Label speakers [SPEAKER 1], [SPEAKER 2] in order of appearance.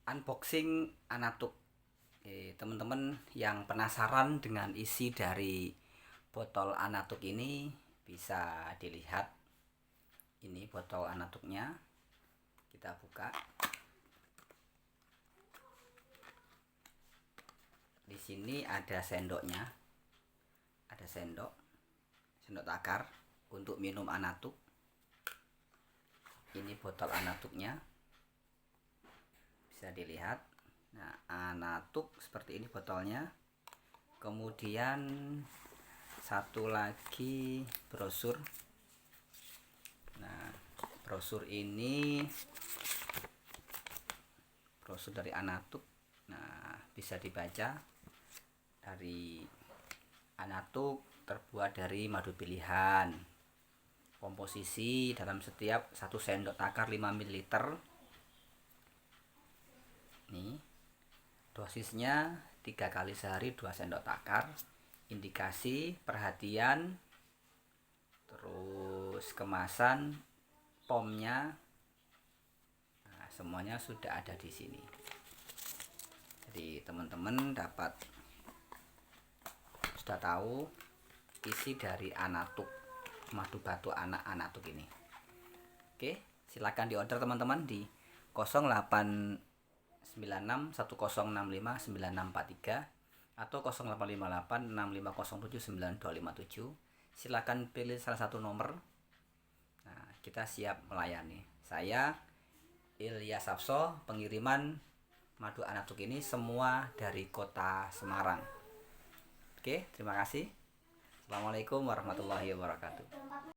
[SPEAKER 1] Unboxing Anatuk. Teman-teman yang penasaran dengan isi dari botol Anatuk ini bisa dilihat. Ini botol Anatuknya. Kita buka. Di sini ada sendoknya. Ada sendok takar untuk minum Anatuk. Ini botol Anatuknya. Bisa dilihat. Nah, Anatuk seperti ini botolnya. Kemudian satu lagi brosur. Nah, brosur ini brosur dari Anatuk. Nah, bisa dibaca dari Anatuk terbuat dari madu pilihan. Komposisi dalam setiap 1 sendok takar 5 ml. Nih, dosisnya 3 kali sehari 2 sendok takar. Indikasi, perhatian, terus kemasan, pomnya, nah, semuanya sudah ada di sini. Jadi teman-teman sudah tahu isi dari Anatuk, madu batu anak Anatuk ini. Oke, silakan diorder teman-teman di 089610659643 atau 085865079257. Silakan pilih salah satu nomor. Nah, kita siap melayani. Saya Ilyas Sapso, pengiriman madu Anatuk ini semua dari kota Semarang. Oke, terima kasih. Assalamualaikum warahmatullahi wabarakatuh.